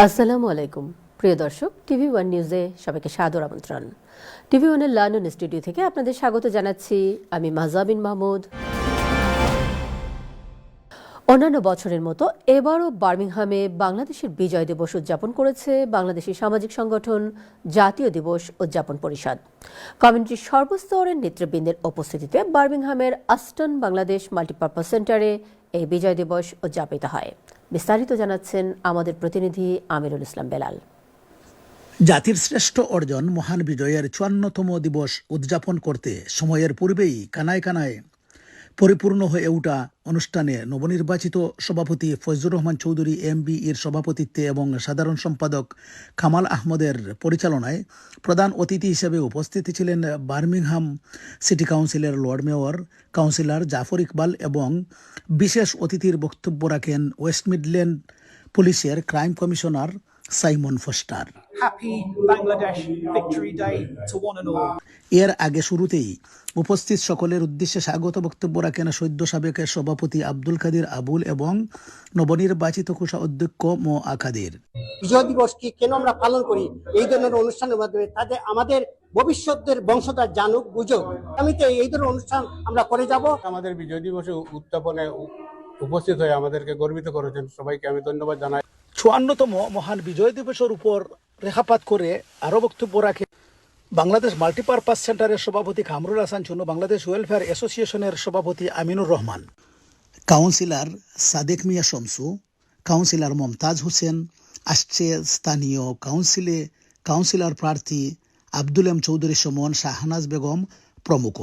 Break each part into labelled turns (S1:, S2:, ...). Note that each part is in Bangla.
S1: আসসালামু আলাইকুম প্রিয় দর্শক, টিভি ওয়ান নিউজে সবাইকে সাদর আমন্ত্রণ। টিভি ওয়ানের লন্ডন স্টুডিও থেকে আপনাদের স্বাগত জানাচ্ছি আমি মাহজাবিন মাহমুদ। অন্যান্য বছরের মতো এবারও বার্মিংহামে বাংলাদেশের বিজয় দিবস উদযাপন করেছে বাংলাদেশি সামাজিক সংগঠন জাতীয় দিবস উদযাপন পরিষদ। কমিউনিটির সর্বস্তরের নেতৃবৃন্দের উপস্থিতিতে বার্মিংহামের আস্টন বাংলাদেশ মাল্টিপারপাস সেন্টারে এই বিজয় দিবস উদযাপিত হয়। বিস্তারিত জানাচ্ছেন আমাদের প্রতিনিধি আমিরুল ইসলাম বেলাল।
S2: জাতির শ্রেষ্ঠ অর্জন মহান বিজয়ের ৫৪তম দিবস উদযাপন করতে সময়ের পূর্বেই কানায় কানায় পরিপূর্ণ হয়ে ওঠা অনুষ্ঠানে নবনির্বাচিত সভাপতি ফজলুর রহমান চৌধুরী এমবি এর সভাপতিত্বে এবং সাধারণ সম্পাদক কামাল আহমদের পরিচালনায় প্রধান অতিথি হিসেবে উপস্থিত ছিলেন বার্মিংহাম সিটি কাউন্সিলের lord mayor councillor Jafar Iqbal এবং বিশেষ অতিথির বক্তব্য রাখেন ওয়েস্ট মিডল্যান্ড পুলিশের ক্রাইম কমিশনার সাইমন ফস্টার। এর আগে শুরুতেই উপস্থিত সকলের উদ্দেশ্যে স্বাগত বক্তব্য রাখেন সদ্য সাবেকের সভাপতি আব্দুল কাদের আবুল এবং নবনির্বাচিত কোষাধ্যক্ষ মো আকাদের।
S3: বিজয় দিবস কি কেন আমরা পালন করি, এই ধরনের অনুষ্ঠানের মাধ্যমে তাদের আমাদের ভবিষ্যতের বংশধর জানুক বুঝুক, আমিতে এই ধরনের অনুষ্ঠান আমরা করে যাব।
S4: আমাদের বিজয় দিবসে উদযাপনে উপস্থিত হয়ে আমাদেরকে গর্বিত করেছেন, সবাইকে আমি ধন্যবাদ জানাই।
S2: ৫৪তম মহান বিজয় দিবসের উপর রেখাপাত করে আরও বক্তব্য রাখে বাংলাদেশ মাল্টিপারপাস সেন্টারের সভাপতি কামরুল হাসান চুনু, বাংলাদেশ ওয়েলফেয়ার অ্যাসোসিয়েশনের সভাপতি আমিনুর রহমান, কাউন্সিলর সাদেক মিয়া শমসু, কাউন্সিলর মমতাজ হোসেন, আসছে স্থানীয় কাউন্সিলর প্রার্থী আব্দুল এম চৌধুরী সুমন, শাহনাজ বেগম প্রমুখ।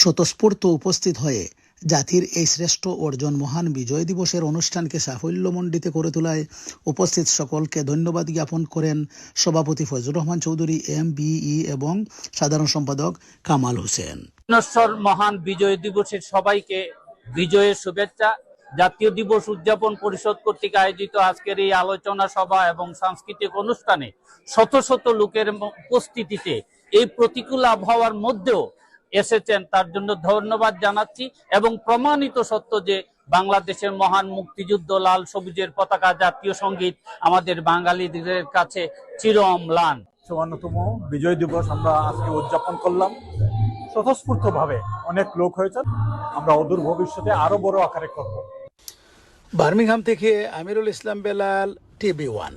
S2: স্বতঃস্ফূর্ত উপস্থিত হয়ে জাতির এই শ্রেষ্ঠ অর্জন মহান বিজয় দিবসের অনুষ্ঠানকে সাফল্যমণ্ডিত করে তোলায় উপস্থিত সকলকে ধন্যবাদ জ্ঞাপন করেন সভাপতি ফজলুর রহমান চৌধুরী এমবিই এবং সাধারণ সম্পাদক কামাল হোসেন।
S5: মহান বিজয় দিবসের সবাইকে বিজয়ের শুভেচ্ছা। জাতীয় দিবস উদযাপন পরিষদ কর্তৃক আয়োজিত আজকের এই আলোচনা সভা এবং সাংস্কৃতিক অনুষ্ঠানে শত শত লোকের উপস্থিতিতে এই প্রতিকূল আবহাওয়ার মধ্যেও এসেছেন, তার জন্য ধন্যবাদ জানাচ্ছি এবং প্রমাণিত সত্য যে বাংলাদেশের মহান মুক্তিযুদ্ধ লাল সবুজের পতাকা জাতীয় সঙ্গীত আমাদের বাঙালিদের কাছে চির অম্লান।
S6: ৫৪তম বিজয় দিবস আমরা আজকে উদযাপন করলাম স্বতঃস্ফূর্তভাবে। অনেক লোক হয়েছে, আমরা অদূর ভবিষ্যতে আরো বড় আকারে করব।
S2: বার্মিংহাম থেকে আমিরুল ইসলাম বেলাল, টিভি ওয়ান।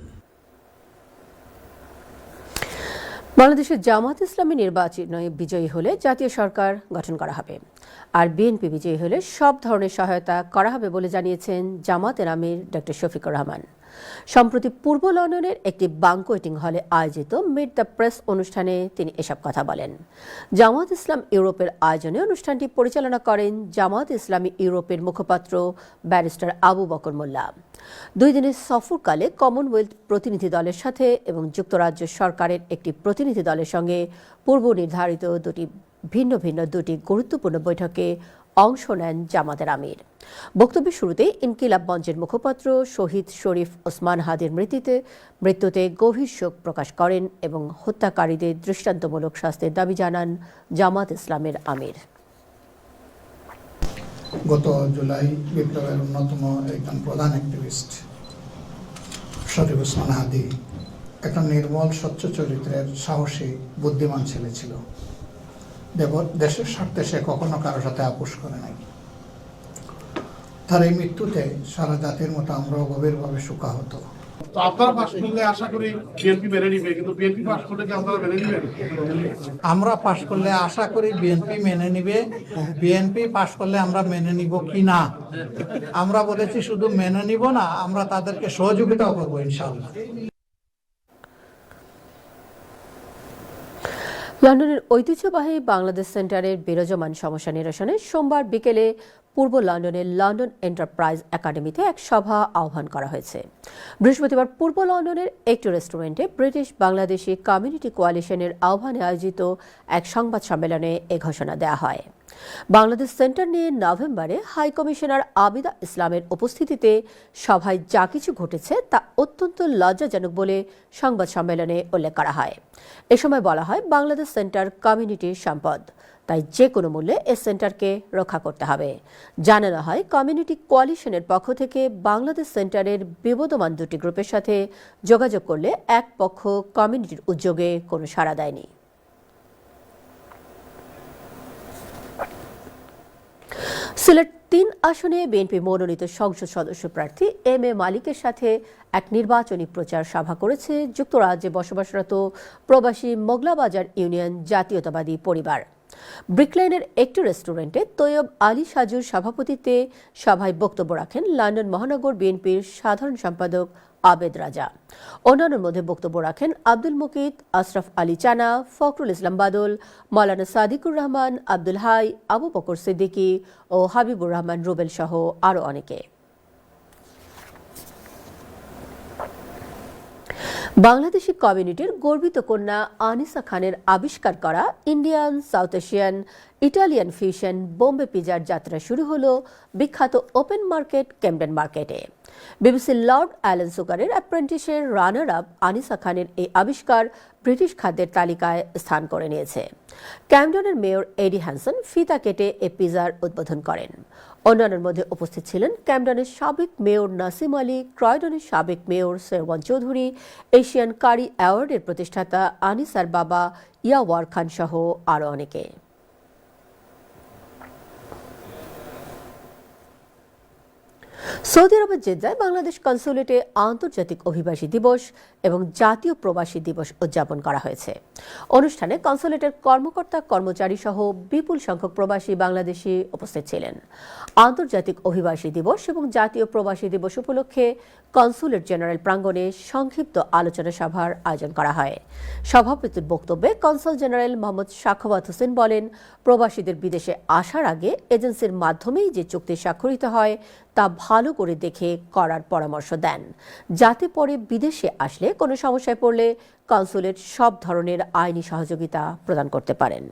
S1: বাংলাদেশের জামাত ইসলামী নির্বাচনে বিজয়ী হলে জাতীয় সরকার গঠন করা হবে, আর বিএনপি বিজয়ী হলে সব ধরনের সহায়তা করা হবে বলে জানিয়েছেন জামাতের আমির ডক্টর শফিকুর রহমান। সম্প্রতি পূর্ব লন্ডনের একটি ব্যাংকোয়েটিং হলে আয়োজিত মিট দ্য প্রেস অনুষ্ঠানে তিনি এসব কথা বলেন। জামাত ইসলাম ইউরোপের আয়োজনে অনুষ্ঠানটি পরিচালনা করেন জামাত ইসলামী ইউরোপের মুখপাত্র ব্যারিস্টার আবু বকর মোল্লা। 2 দিনের সফরকালে কমনওয়েলথ প্রতিনিধি দলের সাথে এবং যুক্তরাজ্য সরকারের একটি প্রতিনিধি দলের সঙ্গে পূর্ব নির্ধারিত ভিন্ন ভিন্ন দুটি গুরুত্বপূর্ণ বৈঠকে অংশ নেন জামাতের আমির। বক্তব্যের শুরুতেই ইনকিলাব মঞ্চের মুখপাত্র শহীদ শরীফ ওসমান হাদির মৃত্যুতে গভীর শোক প্রকাশ করেন এবং হত্যাকারীদের দৃষ্টান্তমূলক শাস্তির দাবি জানান জামাত ইসলামের আমির।
S7: গত জুলাই বিপ্লবের অন্যতম একজন প্রধান অ্যাক্টিভিস্ট শরীফ ওসমান হাদি একটা নির্মল স্বচ্ছ চরিত্রের সাহসী বুদ্ধিমান ছেলে ছিল। দেশের স্বার্থে সে কখনো কারোর সাথে আপোষ করে নাই। তার এই মৃত্যুতে সারা জাতির মতো আমরাও গভীরভাবে শোকাহত।
S8: আপনারা পাশ করলে আশা করি বিএনপি মেনে নিবে, কিন্তু বিএনপি পাশ করলে কি আপনারা মেনে নিবেন?
S7: আমরা পাশ করলে আশা করি বিএনপি মেনে নিবে। বিএনপি পাশ করলে আমরা মেনে নিব কি না, আমরা বলেছি শুধু মেনে নিব না, আমরা তাদেরকে সহযোগিতাও করবো ইনশাআল্লাহ।
S1: লন্ডনের ঐতিহ্যবাহী বাংলাদেশ সেন্টারের বিরাজমান সমস্যা নিরসনে সোমবার বিকেলে পূর্ব লন্ডনের লন্ডন এন্টারপ্রাইজ একাডেমিতে এক সভা আহ্বান করা হয়েছে। বৃহস্পতিবার পূর্ব লন্ডনের একটি রেস্টুরেন্টে ব্রিটিশ বাংলাদেশি কমিউনিটি কোয়ালিশনের আহ্বানে আয়োজিত এক সংবাদ সম্মেলনে এ ঘোষণা দেওয়া হয়। বাংলাদেশ সেন্টার নিয়ে নভেম্বরে হাই কমিশনার আবিদা ইসলামের উপস্থিতিতে সভায় যা কিছু ঘটেছে তা অত্যন্ত লজ্জাজনক বলে সংবাদ সম্মেলনে উল্লেখ করা হয়। এ সময় বলা হয়, বাংলাদেশ সেন্টার কমিউনিটির সম্পদ, তাই যে কোনো মূল্যে এ সেন্টারকে রক্ষা করতে হবে। জানানো হয়, কমিউনিটি কোয়ালিশনের পক্ষ থেকে বাংলাদেশ সেন্টারের বিবদমান দুটি গ্রুপের সাথে যোগাযোগ করলে এক পক্ষ কমিউনিটির উদ্যোগে কোনো সাড়া দেয়নি। সিলেট ৩ আসনে বিএনপি মনোনীত সংসদ সদস্য প্রার্থী এম এ মালিকের সাথে এক নির্বাচনী প্রচার সভা করেছে যুক্তরাজ্যে বসবাসরত প্রবাসী মোগলাবাজার ইউনিয়ন জাতীয়তাবাদী পরিবার। ব্রিকলেনের একটি রেস্টুরেন্টে তৈয়ব আলী সাজুর সভাপতিত্বে সভায় বক্তব্য রাখেন লন্ডন মহানগর বিএনপির সাধারণ সম্পাদক আবেদ রাজা। অন্যান্যের মধ্যে বক্তব্য রাখেন আব্দুল মুকিত, আশরাফ আলী চানা, ফখরুল ইসলাম বাদল, মাওলানা সাদিকুর রহমান, আব্দুল হাই, আবু বকর সিদ্দিকী ও হাবিবুর রহমান রুবেল সহ আরও অনেকে। বাংলাদেশি কমিউনিটির গর্বিত কন্যা আনিসা খানের আবিষ্কার করা Indian, south Asian, Italian fusion Bombay পিজার যাত্রা শুরু হলো বিখ্যাত ওপেন মার্কেট ক্যামডেন মার্কেটে। বিবিসি লর্ড অ্যালেন সুকারের অ্যাপ্রেন্টিসের রানার আপ আনিসা খানের এই আবিষ্কার ব্রিটিশ খাদ্যের তালিকায় স্থান করে নিয়েছে। ক্যামডনের মেয়র এডি হ্যানসন ফিতা কেটে এই পিজার উদ্বোধন করেন। অন্যান্যের মধ্যে উপস্থিত ছিলেন ক্যামডনের সাবেক মেয়র নাসিম আলী, ক্রয়ডনের সাবেক মেয়র সেরওয়ান চৌধুরী, এশিয়ান কারি অ্যাওয়ার্ডের প্রতিষ্ঠাতা আনিসার বাবা ইয়াওয়ার খান সহ আরও অনেকে। সৌদি আরবের জেদ্দায় বাংলাদেশ কনসুলেটে আন্তর্জাতিক অভিবাসী দিবস এবং জাতীয় প্রবাসী দিবস উদযাপন করা হয়েছে। অনুষ্ঠানে কনসুলেটের কর্মকর্তা কর্মচারী সহ বিপুল সংখ্যক প্রবাসী বাংলাদেশি উপস্থিত ছিলেন। আন্তর্জাতিক অভিবাসী দিবস এবং জাতীয় প্রবাসী দিবস উপলক্ষে কনসুলেট জেনারেল প্রাঙ্গণে সংক্ষিপ্ত আলোচনা সভার আয়োজন করা হয়। সভাপতির বক্তব্যে কনসাল জেনারেল মোহাম্মদ সাখাওয়াত হোসেন বলেন, প্রবাসীদের বিদেশে আসার আগে এজেন্সির মাধ্যমেই যে চুক্তি স্বাক্ষরিত হয় তা ভালো করে দেখে করার পরামর্শ দেন, যাতে পরে বিদেশে আসলে কোনো সমস্যায় পড়লে কনসুলেট সব ধরনের আইনি সহযোগিতা প্রদান করতে পারেন।